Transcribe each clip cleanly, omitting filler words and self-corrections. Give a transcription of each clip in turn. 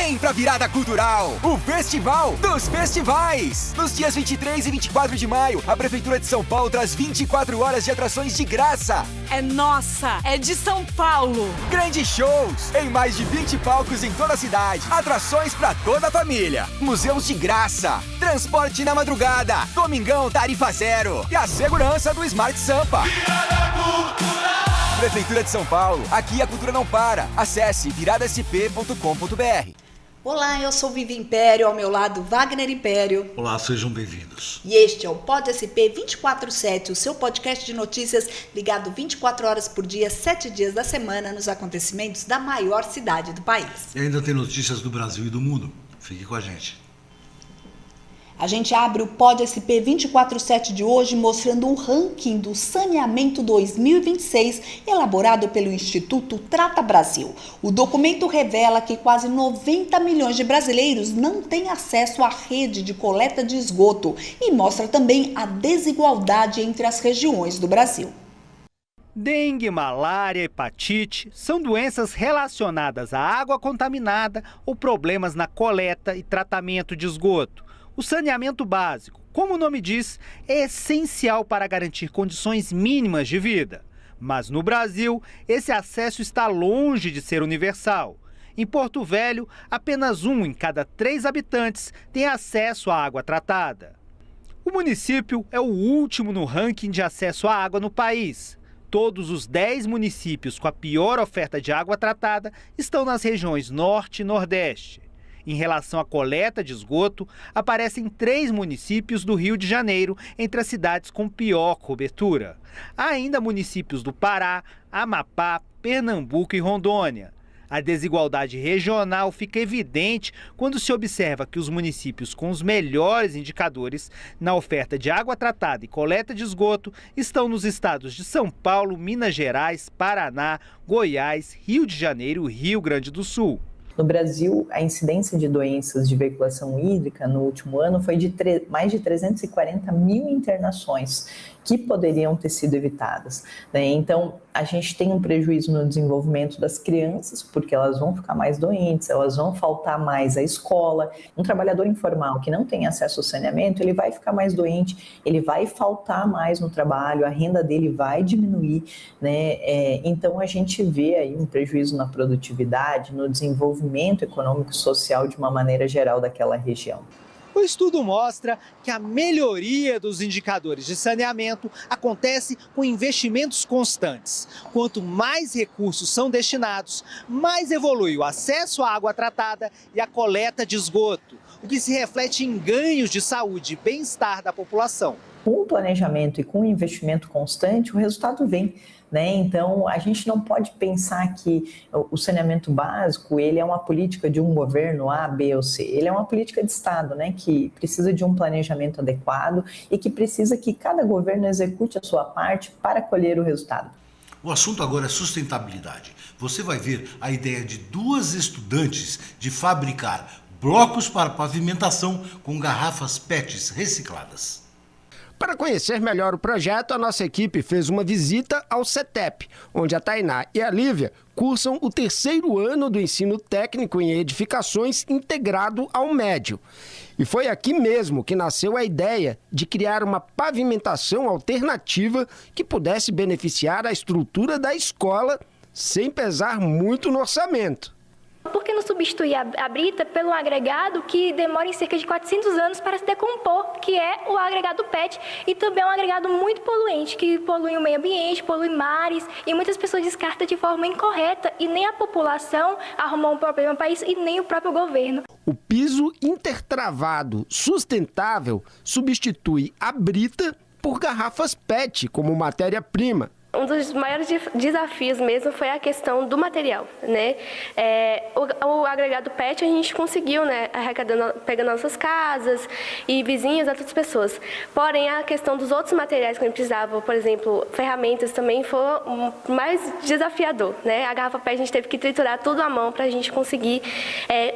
Vem pra Virada Cultural, o Festival dos Festivais. Nos dias 23 e 24 de maio, a Prefeitura de São Paulo traz 24 horas de atrações de graça. É nossa, é de São Paulo. Grandes shows em mais de 20 palcos em toda a cidade. Atrações pra toda a família. Museus de graça. Transporte na madrugada. Domingão tarifa zero. E a segurança do Smart Sampa. Virada Cultural. Prefeitura de São Paulo. Aqui a cultura não para. Acesse viradasp.com.br. Olá, eu sou Vivi Império, ao meu lado Wagner Império. Olá, sejam bem-vindos. E este é o Pod SP 24/7, o seu podcast de notícias ligado 24 horas por dia, 7 dias da semana nos acontecimentos da maior cidade do país. E ainda tem notícias do Brasil e do mundo. Fique com a gente. A gente abre o Pod SP 24/7 de hoje mostrando o ranking do saneamento 2026 elaborado pelo Instituto Trata Brasil. O documento revela que quase 90 milhões de brasileiros não têm acesso à rede de coleta de esgoto e mostra também a desigualdade entre as regiões do Brasil. Dengue, malária, hepatite são doenças relacionadas à água contaminada ou problemas na coleta e tratamento de esgoto. O saneamento básico, como o nome diz, é essencial para garantir condições mínimas de vida. Mas no Brasil, esse acesso está longe de ser universal. Em Porto Velho, apenas 1 em cada 3 habitantes tem acesso à água tratada. O município é o último no ranking de acesso à água no país. Todos os 10 municípios com a pior oferta de água tratada estão nas regiões Norte e Nordeste. Em relação à coleta de esgoto, aparecem 3 municípios do Rio de Janeiro entre as cidades com pior cobertura. Há ainda municípios do Pará, Amapá, Pernambuco e Rondônia. A desigualdade regional fica evidente quando se observa que os municípios com os melhores indicadores na oferta de água tratada e coleta de esgoto estão nos estados de São Paulo, Minas Gerais, Paraná, Goiás, Rio de Janeiro e Rio Grande do Sul. No Brasil, a incidência de doenças de veiculação hídrica no último ano foi de mais de 340 mil internações que poderiam ter sido evitadas, né? Então, a gente tem um prejuízo no desenvolvimento das crianças, porque elas vão ficar mais doentes, elas vão faltar mais à escola. Um trabalhador informal que não tem acesso ao saneamento, ele vai ficar mais doente, ele vai faltar mais no trabalho, a renda dele vai diminuir, né? Então, a gente vê aí um prejuízo na produtividade, no desenvolvimento econômico e social de uma maneira geral daquela região. O estudo mostra que a melhoria dos indicadores de saneamento acontece com investimentos constantes. Quanto mais recursos são destinados, mais evolui o acesso à água tratada e a coleta de esgoto, o que se reflete em ganhos de saúde e bem-estar da população. Com o planejamento e com o investimento constante, o resultado vem, né? Então, a gente não pode pensar que o saneamento básico ele é uma política de um governo A, B ou C. Ele é uma política de Estado, né? Que precisa de um planejamento adequado e que precisa que cada governo execute a sua parte para colher o resultado. O assunto agora é sustentabilidade. Você vai ver a ideia de 2 estudantes de fabricar blocos para pavimentação com garrafas PETs recicladas. Para conhecer melhor o projeto, a nossa equipe fez uma visita ao CETEP, onde a Tainá e a Lívia cursam o 3º ano do ensino técnico em edificações integrado ao médio. E foi aqui mesmo que nasceu a ideia de criar uma pavimentação alternativa que pudesse beneficiar a estrutura da escola sem pesar muito no orçamento. Por que não substituir a brita pelo agregado que demora em cerca de 400 anos para se decompor, que é o agregado PET, e também é um agregado muito poluente, que polui o meio ambiente, polui mares, e muitas pessoas descartam de forma incorreta, e nem a população arrumou um problema para isso, e nem o próprio governo. O piso intertravado sustentável substitui a brita por garrafas PET como matéria-prima. Um dos maiores desafios mesmo foi a questão do material, né? O agregado PET a gente conseguiu, né, arrecadando, pegando nossas casas e vizinhos, outras pessoas. Porém, a questão dos outros materiais que a gente precisava, por exemplo, ferramentas também foi mais desafiador, né? A garrafa PET a gente teve que triturar tudo à mão para a gente conseguir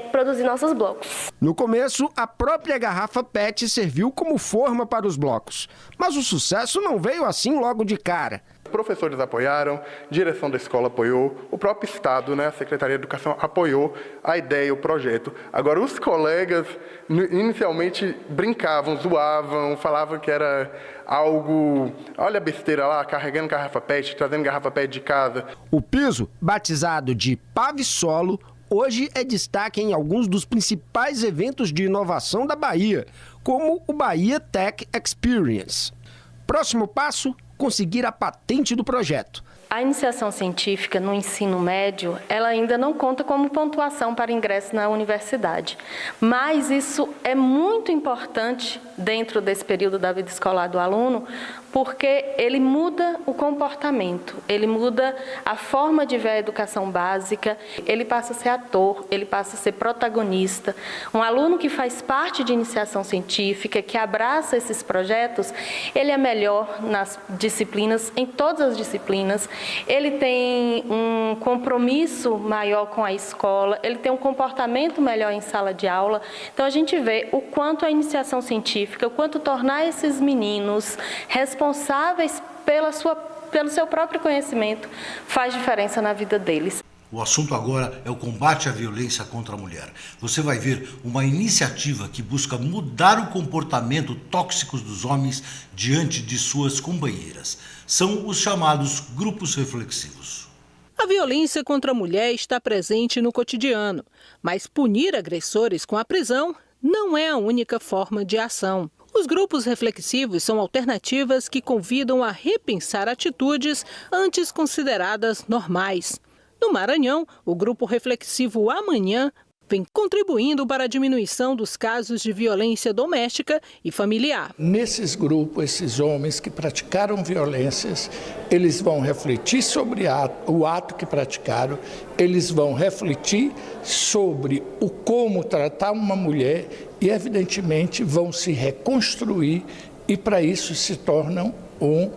produzir nossos blocos. No começo, a própria garrafa PET serviu como forma para os blocos, mas o sucesso não veio assim logo de cara. Professores apoiaram, direção da escola apoiou, o próprio Estado, né, a Secretaria de Educação apoiou a ideia, o projeto. Agora, os colegas inicialmente brincavam, zoavam, falavam que era algo, olha a besteira lá, carregando garrafa PET, trazendo garrafa PET de casa. O piso, batizado de Pavissolo, hoje é destaque em alguns dos principais eventos de inovação da Bahia, como o Bahia Tech Experience. Próximo passo, conseguir a patente do projeto. A iniciação científica no ensino médio, ela ainda não conta como pontuação para ingresso na universidade. Mas isso é muito importante dentro desse período da vida escolar do aluno, porque ele muda o comportamento, ele muda a forma de ver a educação básica, ele passa a ser ator, ele passa a ser protagonista. Um aluno que faz parte de iniciação científica, que abraça esses projetos, ele é melhor nas disciplinas, em todas as disciplinas, ele tem um compromisso maior com a escola, ele tem um comportamento melhor em sala de aula. Então a gente vê o quanto a iniciação científica, o quanto tornar esses meninos responsáveis pelo seu próprio conhecimento faz diferença na vida deles. O assunto agora é o combate à violência contra a mulher. Você vai ver uma iniciativa que busca mudar o comportamento tóxico dos homens diante de suas companheiras. São os chamados grupos reflexivos. A violência contra a mulher está presente no cotidiano, mas punir agressores com a prisão não é a única forma de ação. Os grupos reflexivos são alternativas que convidam a repensar atitudes antes consideradas normais. No Maranhão, o grupo reflexivo Amanhã vem contribuindo para a diminuição dos casos de violência doméstica e familiar. Nesses grupos, esses homens que praticaram violências, eles vão refletir sobre o ato que praticaram, eles vão refletir sobre o como tratar uma mulher e, evidentemente, vão se reconstruir e, para isso, se tornam um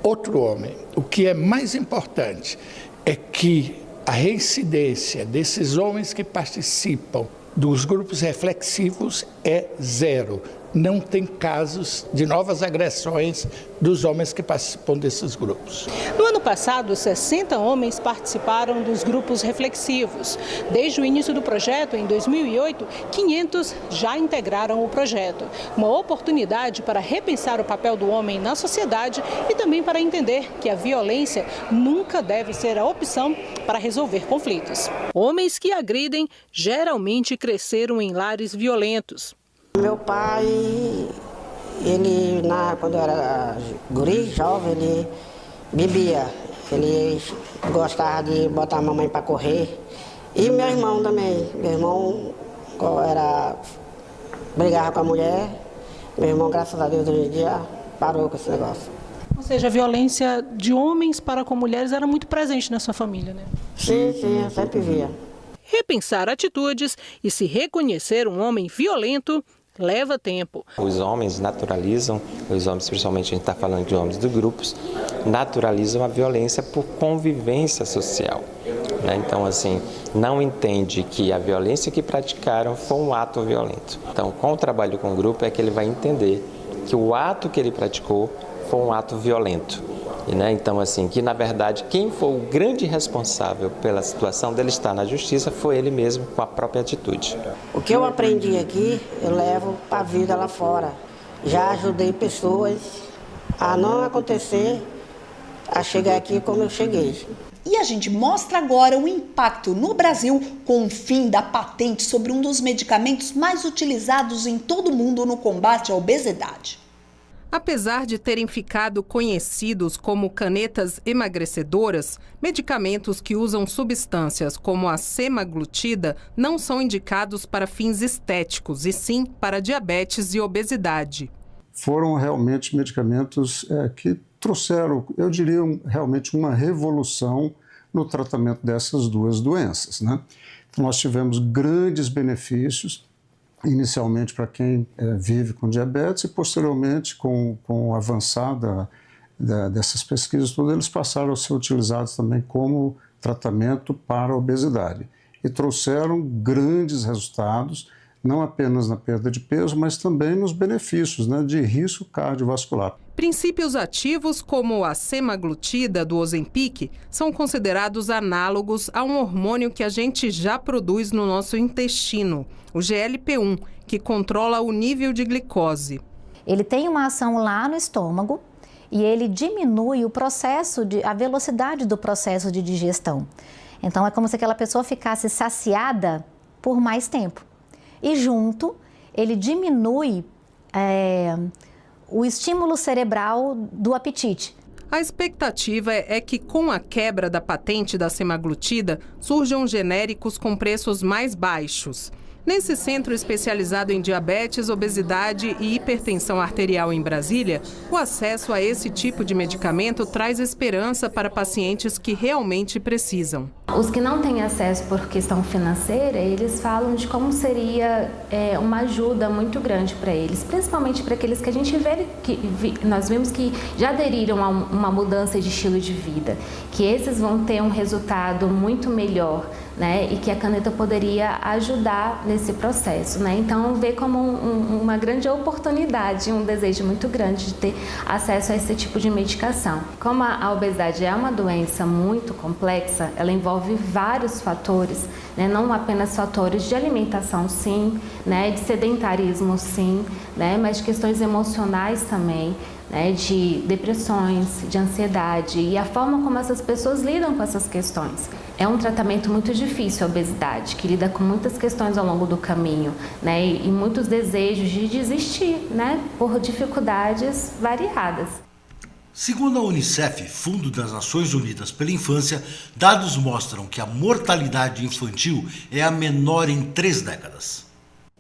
outro homem. O que é mais importante é que a reincidência desses homens que participam dos grupos reflexivos é zero. Não tem casos de novas agressões dos homens que participam desses grupos. No ano passado, 60 homens participaram dos grupos reflexivos. Desde o início do projeto, em 2008, 500 já integraram o projeto. Uma oportunidade para repensar o papel do homem na sociedade e também para entender que a violência nunca deve ser a opção para resolver conflitos. Homens que agridem geralmente cresceram em lares violentos. Meu pai, quando eu era guri, jovem, ele bebia. Ele gostava de botar a mamãe para correr. E meu irmão também. Meu irmão brigava com a mulher. Meu irmão, graças a Deus, hoje em dia parou com esse negócio. Ou seja, a violência de homens para com mulheres era muito presente na sua família, né? Sim, eu sempre via. Repensar atitudes e se reconhecer um homem violento leva tempo. Os homens naturalizam, os homens, principalmente a gente está falando de homens de grupos, naturalizam a violência por convivência social. Né? Então, assim, não entende que a violência que praticaram foi um ato violento. Então, com o trabalho com o grupo é que ele vai entender que o ato que ele praticou foi um ato violento. Né? Então, assim, que na verdade quem foi o grande responsável pela situação dele estar na justiça foi ele mesmo com a própria atitude. O que eu aprendi aqui, eu levo para a vida lá fora. Já ajudei pessoas a não acontecer, a chegar aqui como eu cheguei. E a gente mostra agora o impacto no Brasil com o fim da patente sobre um dos medicamentos mais utilizados em todo o mundo no combate à obesidade. Apesar de terem ficado conhecidos como canetas emagrecedoras, medicamentos que usam substâncias como a semaglutida não são indicados para fins estéticos, e sim para diabetes e obesidade. Foram realmente medicamentos que trouxeram, eu diria, realmente uma revolução no tratamento dessas duas doenças, né? Nós tivemos grandes benefícios, inicialmente para quem vive com diabetes e posteriormente com o avançar dessas pesquisas todas, eles passaram a ser utilizados também como tratamento para a obesidade e trouxeram grandes resultados não apenas na perda de peso, mas também nos benefícios, né, de risco cardiovascular. Princípios ativos como a semaglutida do Ozempic são considerados análogos a um hormônio que a gente já produz no nosso intestino, o GLP-1, que controla o nível de glicose. Ele tem uma ação lá no estômago e ele diminui a velocidade do processo de digestão. Então é como se aquela pessoa ficasse saciada por mais tempo. E junto, ele diminui o estímulo cerebral do apetite. A expectativa é que com a quebra da patente da semaglutida, surjam genéricos com preços mais baixos. Nesse centro especializado em diabetes, obesidade e hipertensão arterial em Brasília, o acesso a esse tipo de medicamento traz esperança para pacientes que realmente precisam. Os que não têm acesso por questão financeira, eles falam de como seria uma ajuda muito grande para eles, principalmente para aqueles que a gente vê, nós vimos que já aderiram a uma mudança de estilo de vida, que esses vão ter um resultado muito melhor, né, e que a caneta poderia ajudar nesse processo, né? Então, vê como uma grande oportunidade, um desejo muito grande de ter acesso a esse tipo de medicação. Como a obesidade é uma doença muito complexa, ela envolve vários fatores, né? Não apenas fatores de alimentação, sim, né? De sedentarismo, sim, né? Mas de questões emocionais também, né? De depressões, de ansiedade e a forma como essas pessoas lidam com essas questões. É um tratamento muito difícil, a obesidade, que lida com muitas questões ao longo do caminho, né? E muitos desejos de desistir, né? Por dificuldades variadas. Segundo a Unicef, Fundo das Nações Unidas pela Infância, dados mostram que a mortalidade infantil é a menor em 3 décadas.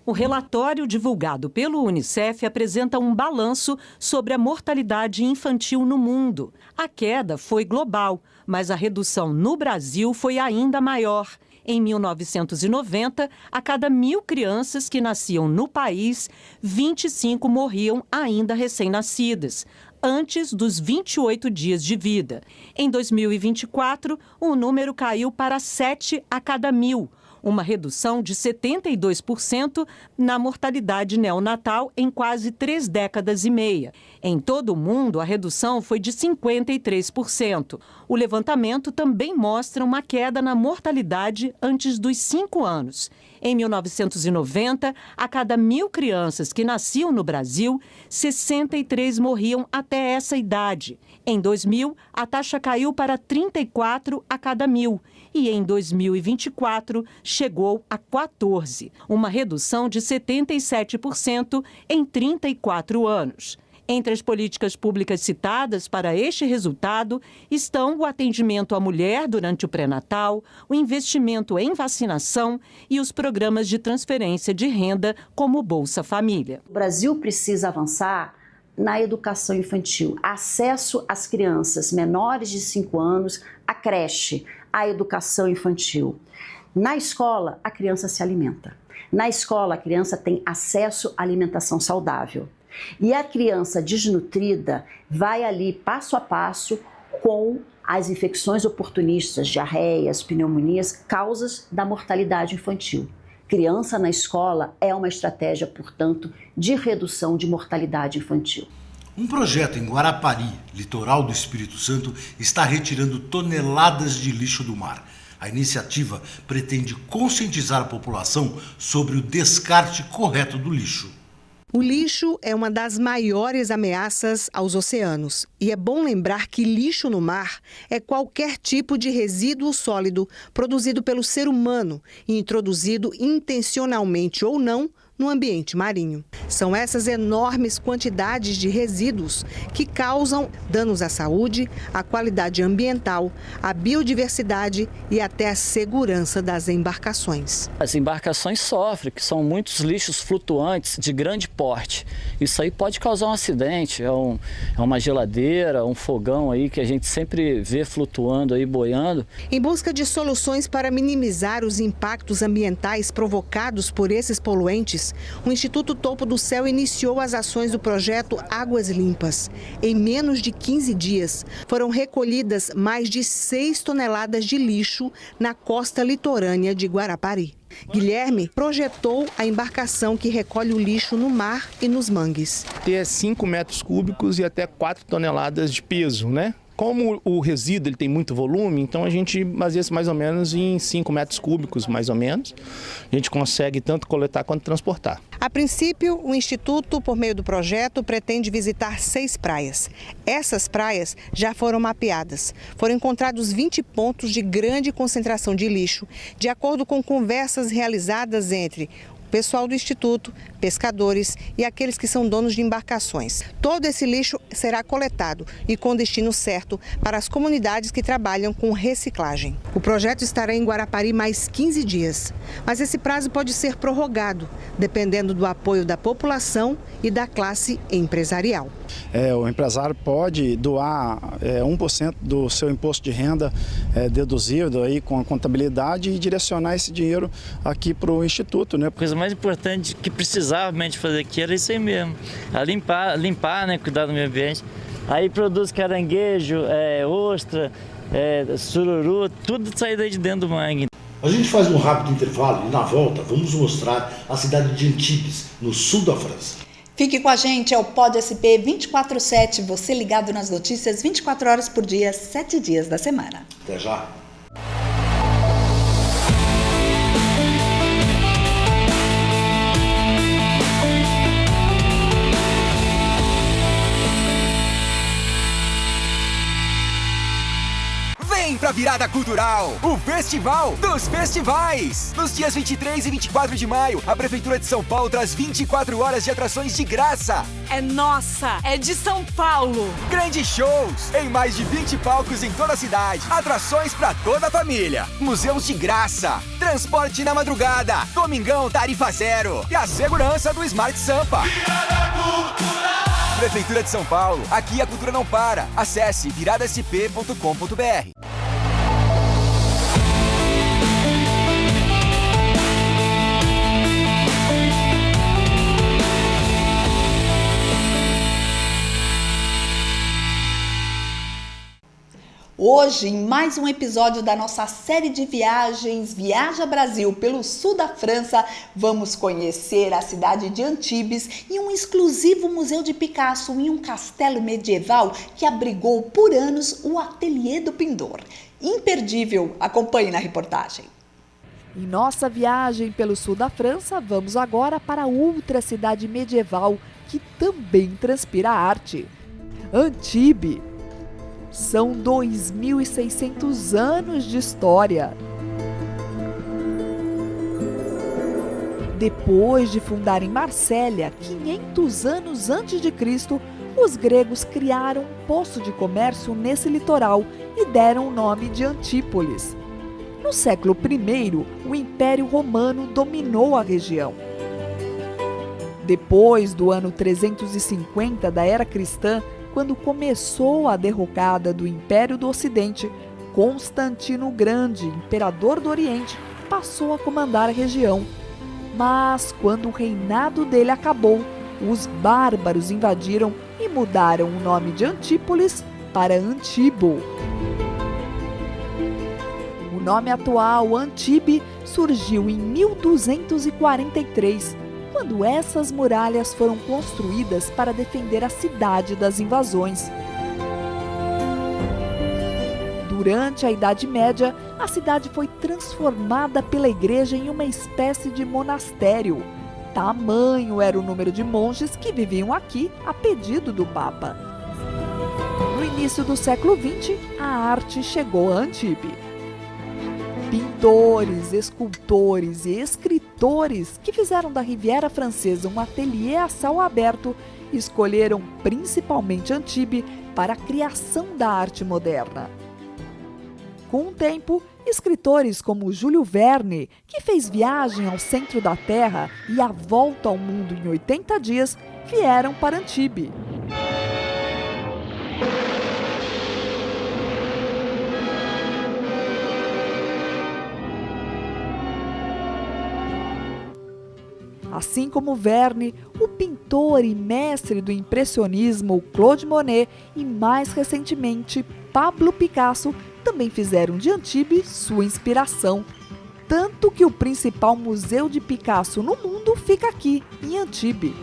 O relatório divulgado pelo Unicef apresenta um balanço sobre a mortalidade infantil no mundo. A queda foi global, mas a redução no Brasil foi ainda maior. Em 1990, a cada 1.000 crianças que nasciam no país, 25 morriam ainda recém-nascidas, antes dos 28 dias de vida. Em 2024, o número caiu para 7 a cada 1.000. Uma redução de 72% na mortalidade neonatal em quase 3 décadas e meia. Em todo o mundo, a redução foi de 53%. O levantamento também mostra uma queda na mortalidade antes dos 5 anos. Em 1990, a cada 1.000 crianças que nasciam no Brasil, 63 morriam até essa idade. Em 2000, a taxa caiu para 34 a cada 1.000. E em 2024 chegou a 14, uma redução de 77% em 34 anos. Entre as políticas públicas citadas para este resultado estão o atendimento à mulher durante o pré-natal, o investimento em vacinação e os programas de transferência de renda, como o Bolsa Família. O Brasil precisa avançar na educação infantil, acesso às crianças menores de 5 anos à creche, à educação infantil. Na escola, a criança se alimenta. Na escola, a criança tem acesso à alimentação saudável. E a criança desnutrida vai ali passo a passo com as infecções oportunistas, diarreias, pneumonias, causas da mortalidade infantil. Criança na escola é uma estratégia, portanto, de redução de mortalidade infantil. Um projeto em Guarapari, litoral do Espírito Santo, está retirando toneladas de lixo do mar. A iniciativa pretende conscientizar a população sobre o descarte correto do lixo. O lixo é uma das maiores ameaças aos oceanos. E é bom lembrar que lixo no mar é qualquer tipo de resíduo sólido produzido pelo ser humano e introduzido intencionalmente ou não no ambiente marinho. São essas enormes quantidades de resíduos que causam danos à saúde, à qualidade ambiental, à biodiversidade e até à segurança das embarcações. As embarcações sofrem, que são muitos lixos flutuantes de grande porte. Isso aí pode causar um acidente, é uma geladeira, um fogão aí que a gente sempre vê flutuando aí, boiando. Em busca de soluções para minimizar os impactos ambientais provocados por esses poluentes, mangues. O Instituto Topo do Céu iniciou as ações do projeto Águas Limpas. Em menos de 15 dias, foram recolhidas mais de 6 toneladas de lixo na costa litorânea de Guarapari. Guilherme projetou a embarcação que recolhe o lixo no mar e nos mangues. Ter 5 metros cúbicos e até 4 toneladas de peso, né? Como o resíduo ele tem muito volume, então a gente baseia-se mais ou menos em 5 metros cúbicos, mais ou menos. A gente consegue tanto coletar quanto transportar. A princípio, o Instituto, por meio do projeto, pretende visitar 6 praias. Essas praias já foram mapeadas. Foram encontrados 20 pontos de grande concentração de lixo, de acordo com conversas realizadas entre o pessoal do Instituto, pescadores e aqueles que são donos de embarcações. Todo esse lixo será coletado e com destino certo para as comunidades que trabalham com reciclagem. O projeto estará em Guarapari mais 15 dias, mas esse prazo pode ser prorrogado, dependendo do apoio da população e da classe empresarial. O empresário pode doar 1% do seu imposto de renda deduzido aí com a contabilidade e direcionar esse dinheiro aqui para o Instituto, né? A coisa mais importante que precisava realmente fazer aqui era isso aí mesmo, limpar, né, cuidar do meio ambiente. Aí produz caranguejo, ostra, sururu, tudo sai daí de dentro do mangue. A gente faz um rápido intervalo e na volta vamos mostrar a cidade de Antibes, no sul da França. Fique com a gente, é o Pod SP 24/7, você ligado nas notícias 24 horas por dia, 7 dias da semana. Até já. Vem pra Virada Cultural, o Festival dos Festivais. Nos dias 23 e 24 de maio, a Prefeitura de São Paulo traz 24 horas de atrações de graça. É nossa, é de São Paulo. Grandes shows em mais de 20 palcos em toda a cidade. Atrações pra toda a família. Museus de graça. Transporte na madrugada. Domingão tarifa zero. E a segurança do Smart Sampa. Virada Cultural. Prefeitura de São Paulo. Aqui a cultura não para. Acesse viradasp.com.br. Hoje, em mais um episódio da nossa série de viagens Viaja Brasil pelo sul da França, vamos conhecer a cidade de Antibes e um exclusivo museu de Picasso em um castelo medieval que abrigou por anos o Ateliê do Pintor. Imperdível, acompanhe na reportagem. Em nossa viagem pelo sul da França, vamos agora para outra cidade medieval que também transpira arte, Antibes. São 2.600 anos de história. Depois de fundarem Marsella, 500 anos antes de Cristo, os gregos criaram um posto de comércio nesse litoral e deram o nome de Antípolis. No século I, o Império Romano dominou a região. Depois do ano 350 da Era Cristã, quando começou a derrocada do Império do Ocidente, Constantino o Grande, imperador do Oriente, passou a comandar a região. Mas, quando o reinado dele acabou, os bárbaros invadiram e mudaram o nome de Antípolis para Antibo. O nome atual, Antibes, surgiu em 1243, quando essas muralhas foram construídas para defender a cidade das invasões. Durante a Idade Média, a cidade foi transformada pela igreja em uma espécie de monastério. Tamanho era o número de monges que viviam aqui a pedido do Papa. No início do século XX, a arte chegou a Antibes. Pintores, escultores e escritores que fizeram da Riviera Francesa um ateliê a céu aberto escolheram principalmente Antibes para a criação da arte moderna. Com o tempo, escritores como Júlio Verne, que fez Viagem ao Centro da Terra e A Volta ao Mundo em 80 Dias, vieram para Antibes. Assim como Verne, o pintor e mestre do impressionismo Claude Monet e, mais recentemente, Pablo Picasso também fizeram de Antibes sua inspiração. Tanto que o principal museu de Picasso no mundo fica aqui, em Antibes.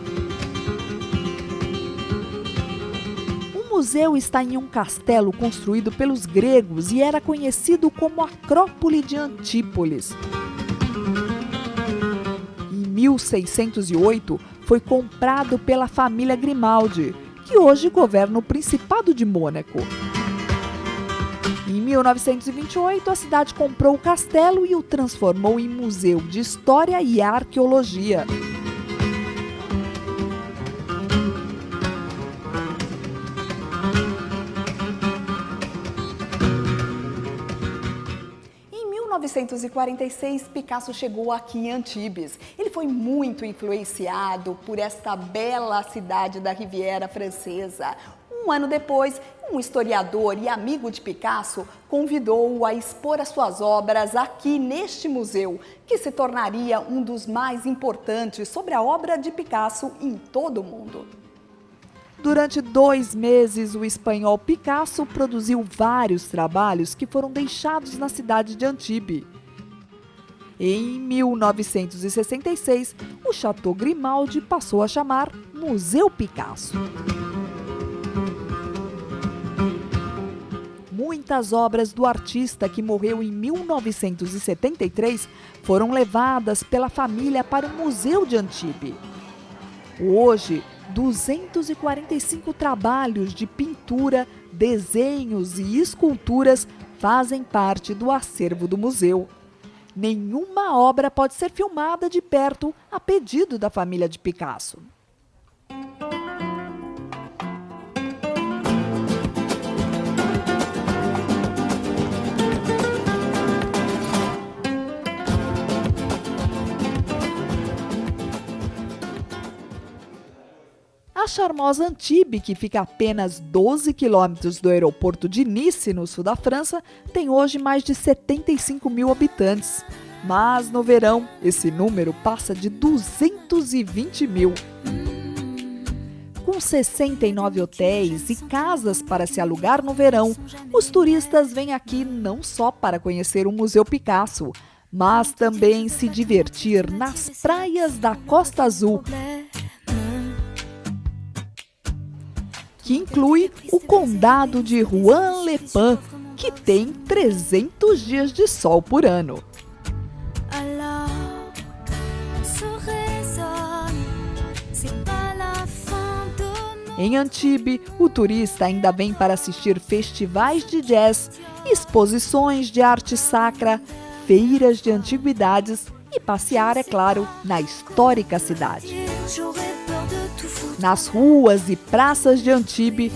O museu está em um castelo construído pelos gregos e era conhecido como Acrópole de Antípolis. Em 1608, foi comprado pela família Grimaldi, que hoje governa o Principado de Mônaco. Em 1928, a cidade comprou o castelo e o transformou em museu de história e arqueologia. Em 1946, Picasso chegou aqui em Antibes. Ele foi muito influenciado por esta bela cidade da Riviera Francesa. Um ano depois, um historiador e amigo de Picasso convidou-o a expor as suas obras aqui neste museu, que se tornaria um dos mais importantes sobre a obra de Picasso em todo o mundo. Durante 2 meses, o espanhol Picasso produziu vários trabalhos que foram deixados na cidade de Antibes. Em 1966, o Chateau Grimaldi passou a chamar Museu Picasso. Muitas obras do artista, que morreu em 1973, foram levadas pela família para o Museu de Antibes. Hoje, 245 trabalhos de pintura, desenhos e esculturas fazem parte do acervo do museu. Nenhuma obra pode ser filmada de perto a pedido da família de Picasso. A charmosa Antibes, que fica a apenas 12 quilômetros do aeroporto de Nice, no sul da França, tem hoje mais de 75 mil habitantes. Mas no verão, esse número passa de 220 mil. Com 69 hotéis e casas para se alugar no verão, os turistas vêm aqui não só para conhecer o Museu Picasso, mas também se divertir nas praias da Costa Azul, que inclui o condado de Juan-les-Pins, que tem 300 dias de sol por ano. Em Antibes, o turista ainda vem para assistir festivais de jazz, exposições de arte sacra, feiras de antiguidades e passear, é claro, na histórica cidade. Nas ruas e praças de Antibes,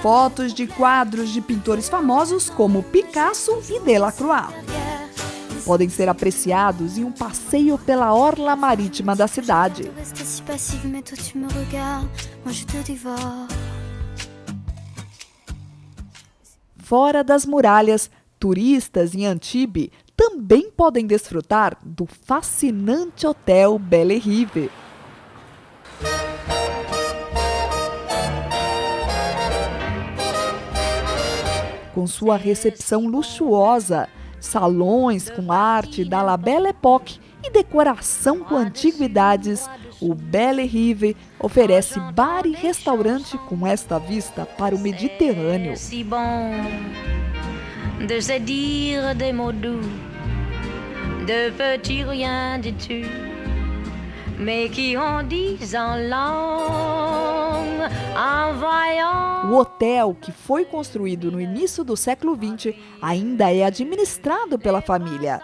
fotos de quadros de pintores famosos como Picasso e Delacroix podem ser apreciados em um passeio pela orla marítima da cidade. Fora das muralhas, turistas em Antibes também podem desfrutar do fascinante Hotel Belle Rive. Com sua recepção luxuosa, salões com arte da La Belle Époque e decoração com antiguidades, o Belle Rive oferece bar e restaurante com esta vista para o Mediterrâneo. De se dire des mots doux, de petits riens de tu, mais qui en disent en langue, en voyant. O hotel, que foi construído no início do século XX, ainda é administrado pela família.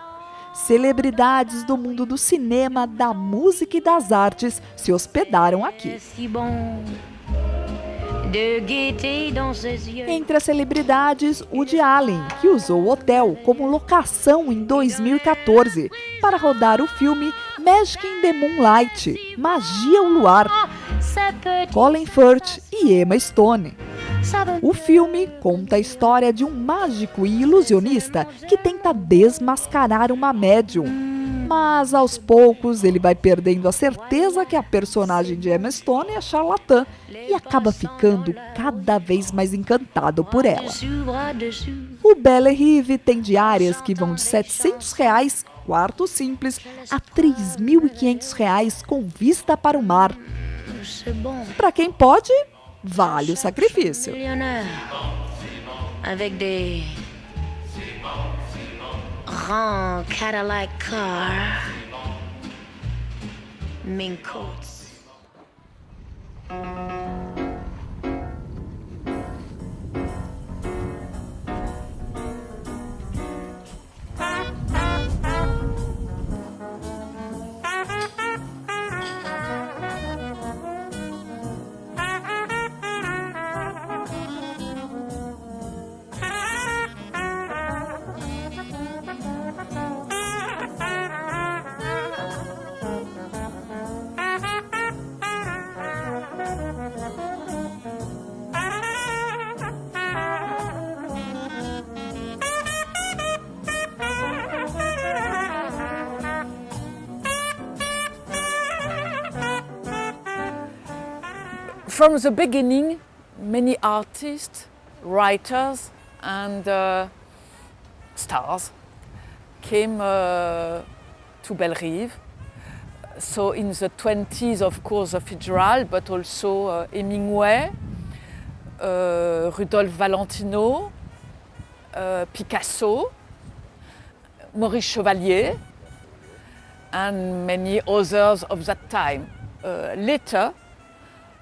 Celebridades do mundo do cinema, da música e das artes se hospedaram aqui. Entre as celebridades, Woody Allen, que usou o hotel como locação em 2014 para rodar o filme Magic in the Moonlight, Magia ao Luar, Colin Firth e Emma Stone. O filme conta a história de um mágico e ilusionista que tenta desmascarar uma médium. Mas aos poucos ele vai perdendo a certeza que a personagem de Emma Stone é charlatã e acaba ficando cada vez mais encantado por ela. O Belle Rive tem diárias que vão de R$ 700, quarto simples, a R$ 3.500 com vista para o mar. Para quem pode, vale o sacrifício. Avec des grands Cadillac cars, mink coats. From the beginning, many artists, writers and stars came to Belle Rive. So in the 20s, of course, Fitzgerald, but also Hemingway, Rudolph Valentino, Picasso, Maurice Chevalier, and many others of that time. Later,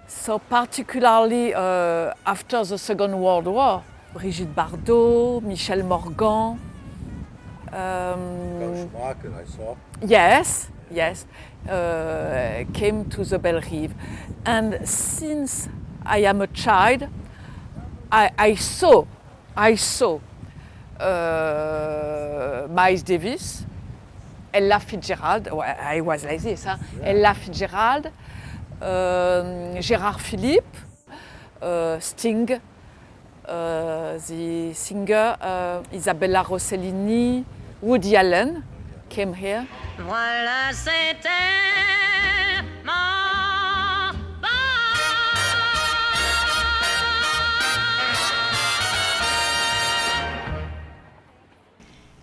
so particularly after the Second World War, Brigitte Bardot, Michel Morgan. Schumacher, I saw. Yes, came to the Belle Rive. And since I am a child, I saw Miles Davis, Ella Fitzgerald, I was like this, huh? Yeah. Ella Fitzgerald, Gérard Philippe, Sting, the singer, Isabella Rossellini, Woody Allen came here. Voilà, c'était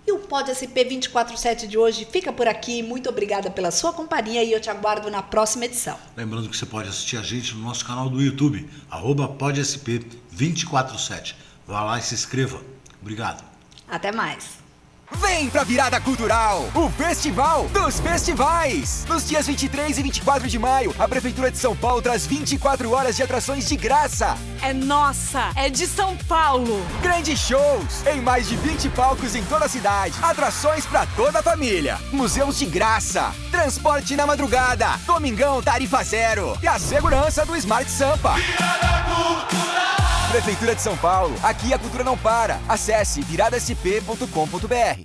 E o Pod SP 24/7 de hoje fica por aqui. Muito obrigada pela sua companhia e eu te aguardo na próxima edição. Lembrando que você pode assistir a gente no nosso canal do YouTube, @PodSP 24/7. Vá lá e se inscreva. Obrigado. Até mais. Vem pra Virada Cultural, o Festival dos Festivais. Nos dias 23 e 24 de maio, a Prefeitura de São Paulo traz 24 horas de atrações de graça. É nossa, é de São Paulo. Grandes shows em mais de 20 palcos em toda a cidade. Atrações pra toda a família. Museus de graça. Transporte na madrugada. Domingão, tarifa zero. E a segurança do Smart Sampa. Virada Cultural. Prefeitura de São Paulo. Aqui a cultura não para. Acesse viradasp.com.br.